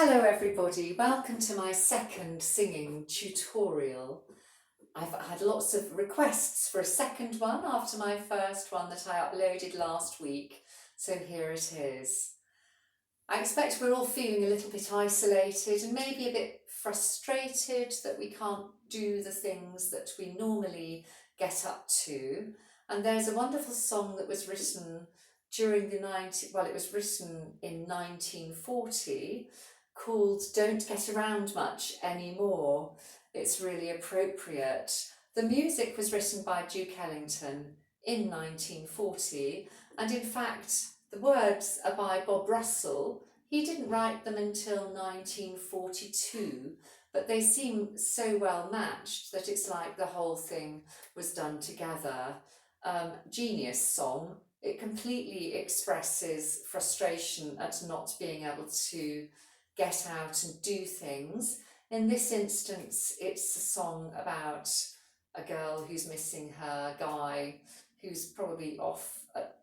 Hello everybody, welcome to my second singing tutorial. I've had lots of requests for a second one after my first one that I uploaded last week, so here it is. I expect we're all feeling a little bit isolated and maybe a bit frustrated that we can't do the things that we normally get up to. And there's a wonderful song that was written during the it was written in 1940, called Don't Get Around Much Anymore. It's really appropriate. The music was written by Duke Ellington in 1940, and in fact the words are by Bob Russell. He didn't write them until 1942, but they seem so well matched that it's like the whole thing was done together. Genius song. It completely expresses frustration at not being able to get out and do things. In this instance, it's a song about a girl who's missing her guy who's probably off at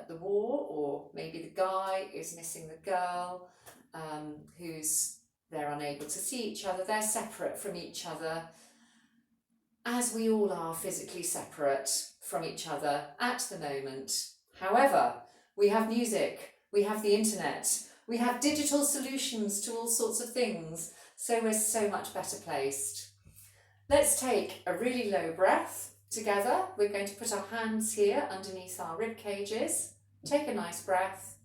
the war, or maybe the guy is missing the girl they're unable to see each other, they're separate from each other, as we all are physically separate from each other at the moment. However, we have music, we have the internet, we have digital solutions to all sorts of things, so we're so much better placed. Let's take a really low breath together. We're going to put our hands here underneath our rib cages. Take a nice breath.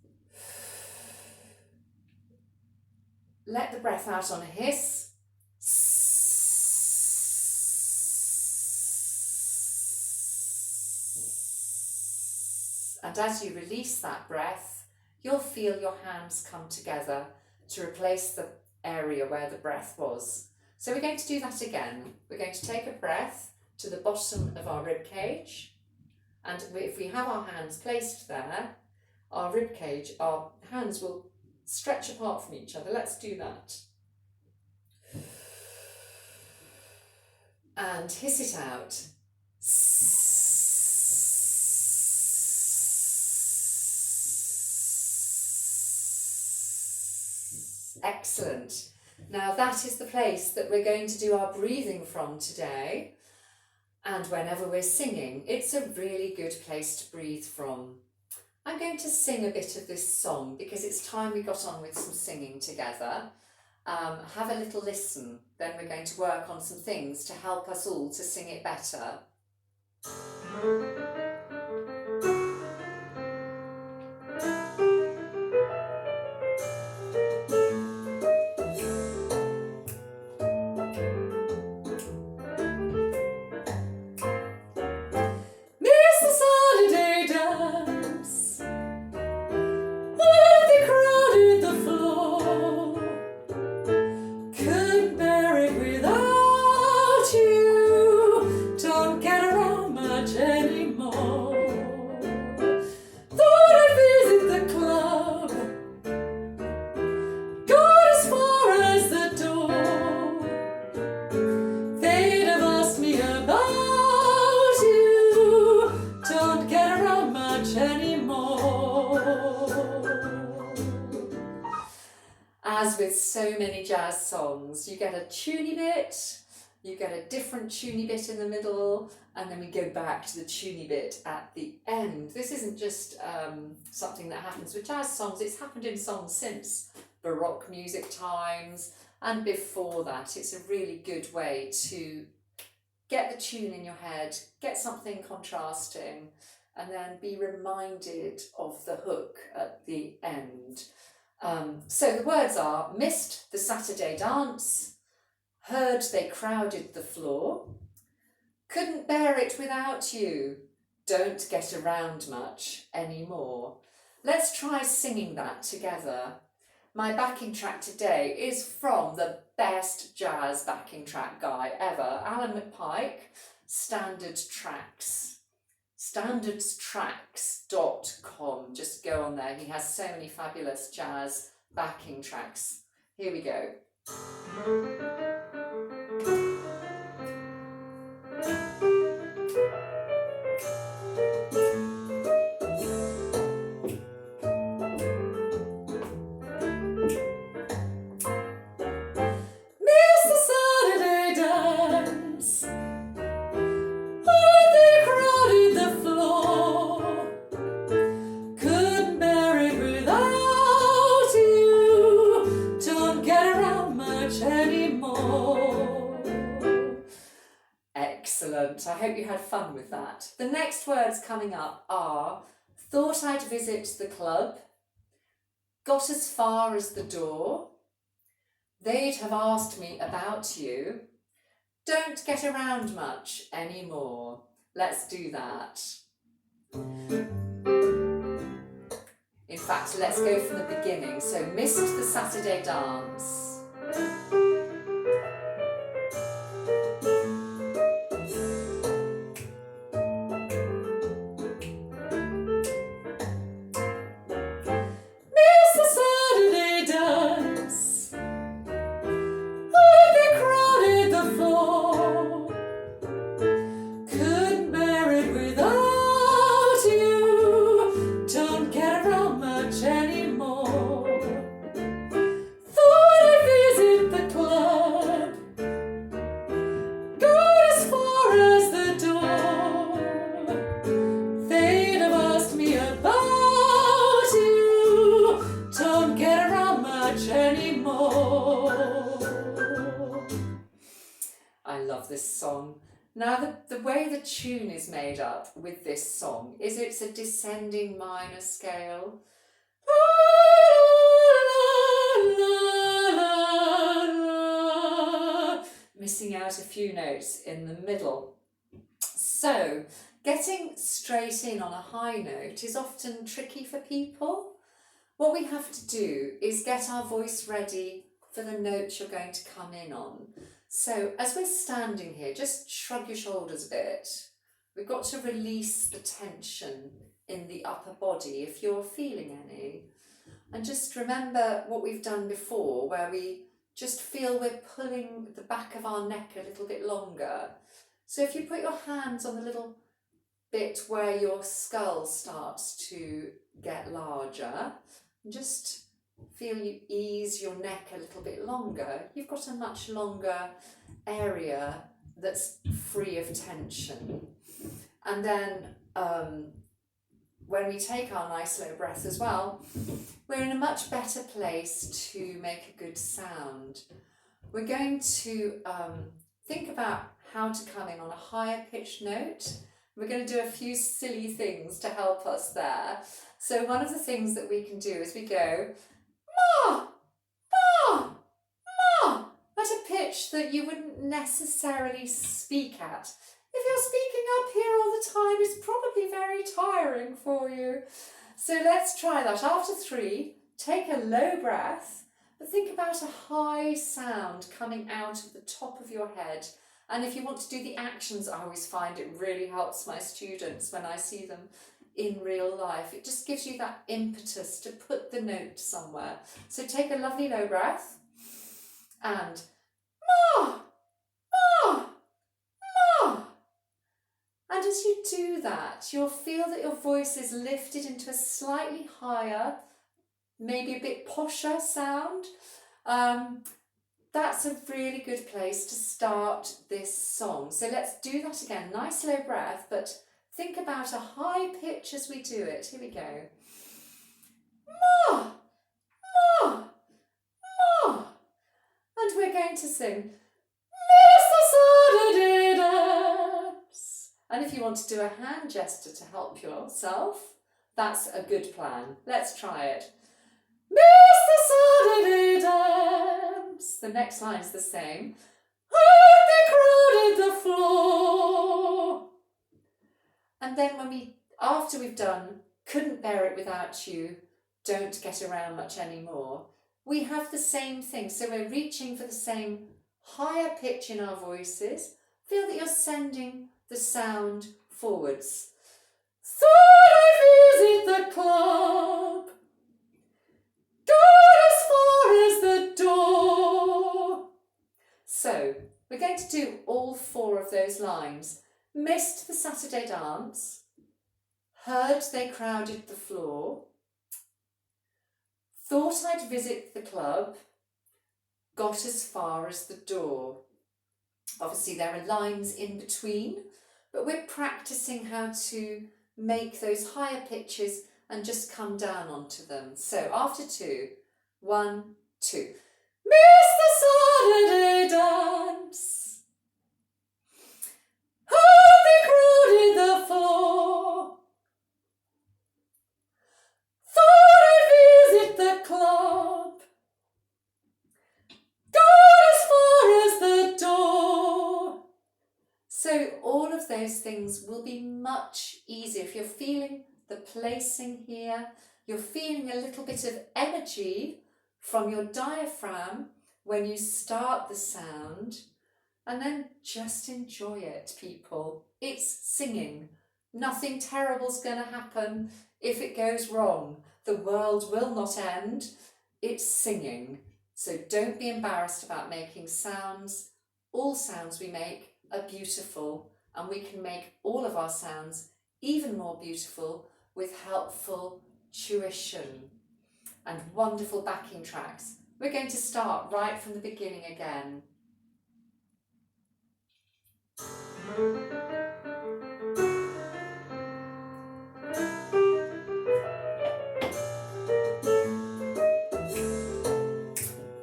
Let the breath out on a hiss. And as you release that breath, you'll feel your hands come together to replace the area where the breath was. So we're going to do that again. We're going to take a breath to the bottom of our rib cage, and if we have our hands placed there, our rib cage, our hands will stretch apart from each other. Let's do that. And hiss it out. Excellent. Now that is the place that we're going to do our breathing from today, and whenever we're singing, it's a really good place to breathe from. I'm going to sing a bit of this song because it's time we got on with some singing together. Have a little listen, then we're going to work on some things to help us all to sing it better. As with so many jazz songs, you get a tuney bit, you get a different tuney bit in the middle, and then we go back to the tuney bit at the end. This isn't just something that happens with jazz songs, it's happened in songs since Baroque music times, and before that. It's a really good way to get the tune in your head, get something contrasting, and then be reminded of the hook at the end. So the words are: missed the Saturday dance, heard they crowded the floor, couldn't bear it without you, don't get around much anymore. Let's try singing that together. My backing track today is from the best jazz backing track guy ever, Alan McPike, Standard Tracks. Standardstracks.com. Just go on there. He has so many fabulous jazz backing tracks. Here we go. Excellent. I hope you had fun with that. The next words coming up are thought I'd visit the club, got as far as the door, they'd have asked me about you, don't get around much anymore. Let's do that. In fact, let's go from the beginning. So, missed the Saturday dance. I love this song. Now, the way the tune is made up with this song is it's a descending minor scale. Missing out a few notes in the middle. So, getting straight in on a high note is often tricky for people. What we have to do is get our voice ready for the note you're going to come in on. So as we're standing here, just shrug your shoulders a bit. We've got to release the tension in the upper body if you're feeling any. And just remember what we've done before, where we just feel we're pulling the back of our neck a little bit longer. So if you put your hands on the little bit where your skull starts to get larger, just feel you ease your neck a little bit longer. You've got a much longer area that's free of tension. And then when we take our nice low breath as well, we're in a much better place to make a good sound. We're going to think about how to come in on a higher pitched note. We're going to do a few silly things to help us there. So one of the things that we can do is we go ma, ma, ma, at a pitch that you wouldn't necessarily speak at. If you're speaking up here all the time, it's probably very tiring for you. So let's try that. After 3, take a low breath, but think about a high sound coming out of the top of your head. And if you want to do the actions, I always find it really helps my students when I see them in real life. It just gives you that impetus to put the note somewhere. So take a lovely low breath and ma, ma, ma. And as you do that, you'll feel that your voice is lifted into a slightly higher, maybe a bit posher sound. That's a really good place to start this song. So let's do that again. Nice low breath, but think about a high pitch as we do it. Here we go. Ma, ma, ma. And we're going to sing Mr. Saturday Dance. And if you want to do a hand gesture to help yourself, that's a good plan. Let's try it. Mr. Saturday Dance. The next line's the same. And they crowded the floor. And then after we've done couldn't bear it without you, don't get around much anymore, we have the same thing. So we're reaching for the same higher pitch in our voices. Feel that you're sending the sound forwards. Thought I'd visit the club. Got as far as the door. So we're going to do all 4 of those lines. Missed the Saturday dance. Heard they crowded the floor. Thought I'd visit the club. Got as far as the door. Obviously there are lines in between, but we're practicing how to make those higher pitches and just come down onto them. So after 2, 1, 2. Miss the Saturday dance. crowded the floor. Thought I'd visit the club. Got as far as the door. So all of those things will be much easier if you're feeling the placing here. You're feeling a little bit of energy from your diaphragm when you start the sound, and then just enjoy it, people. It's singing. Nothing terrible's going to happen if it goes wrong. The world will not end. It's singing. So don't be embarrassed about making sounds. All sounds we make are beautiful, and we can make all of our sounds even more beautiful with helpful tuition and wonderful backing tracks. We're going to start right from the beginning again.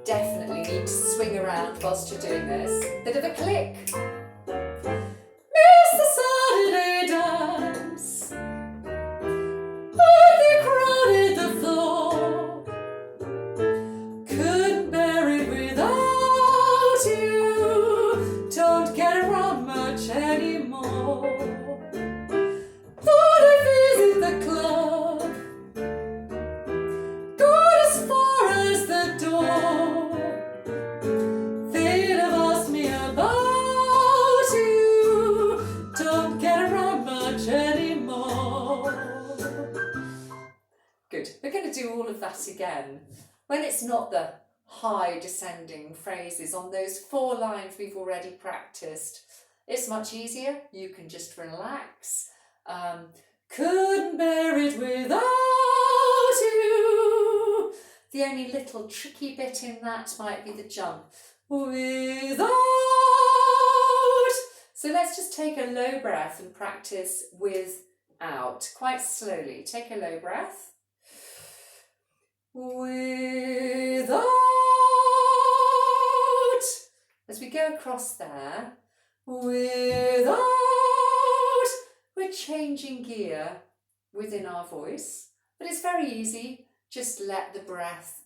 Definitely need to swing around whilst you're doing this. Bit of a click. Miss the Saturday dance. Oh, they crowded the floor. Couldn't bear it without you. Don't get around much anymore. Thought I'd visit the club. Got as far as the door. They'd have asked me about you. Don't get around much anymore. Good. We're going to do all of that again. When it's not the high descending phrases on those 4 lines we've already practiced, it's much easier. You can just relax. Couldn't bear it without you. The only little tricky bit in that might be the jump. Without. So let's just take a low breath and practice without. Quite slowly. Take a low breath. Without. As we go across there, without, we're changing gear within our voice, but it's very easy. Just let the breath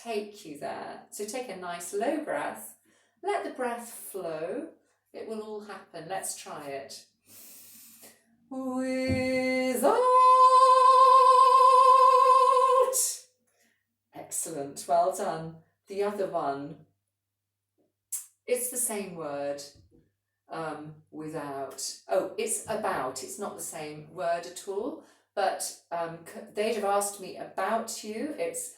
take you there. So take a nice low breath, let the breath flow. It will all happen. Let's try it. Without. Excellent, well done. The other one, it's the same word, without. Oh, it's about, it's not the same word at all, but they'd have asked me about you. It's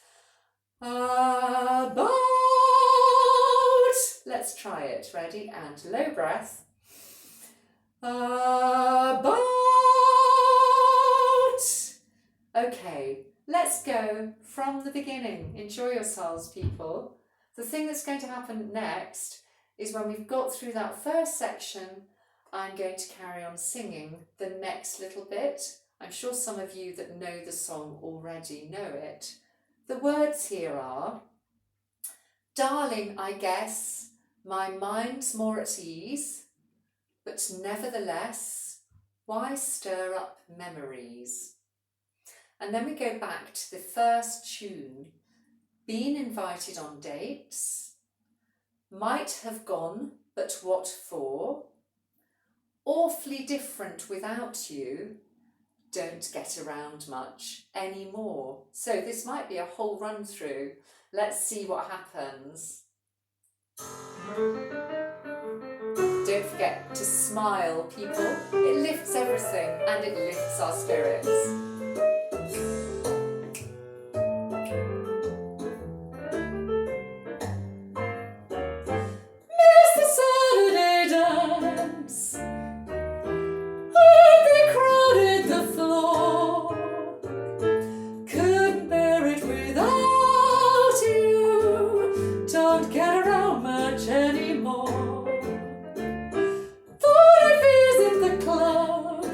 about. Let's try it. Ready? And low breath. About. Okay. Let's go from the beginning. Enjoy yourselves, people. The thing that's going to happen next is when we've got through that first section, I'm going to carry on singing the next little bit. I'm sure some of you that know the song already know it. The words here are, darling, I guess, my mind's more at ease, but nevertheless, why stir up memories? And then we go back to the first tune, been invited on dates, might have gone, but what for? Awfully different without you, don't get around much anymore. So this might be a whole run through. Let's see what happens. Don't forget to smile, people. It lifts everything and it lifts our spirits. Thought I'd visit the club.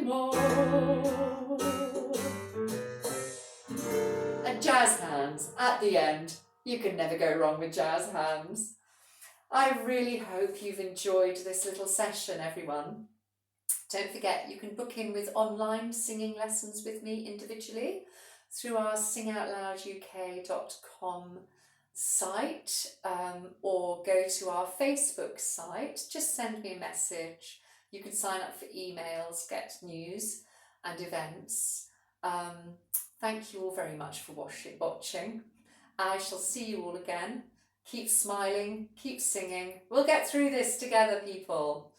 more. And jazz hands at the end. You can never go wrong with jazz hands. I really hope you've enjoyed this little session, everyone. Don't forget, you can book in with online singing lessons with me individually through our singoutlouduk.com site, or go to our Facebook site. Just send me a message. You can sign up for emails, get news and events. Thank you all very much for watching. I shall see you all again. Keep smiling, keep singing. We'll get through this together, people.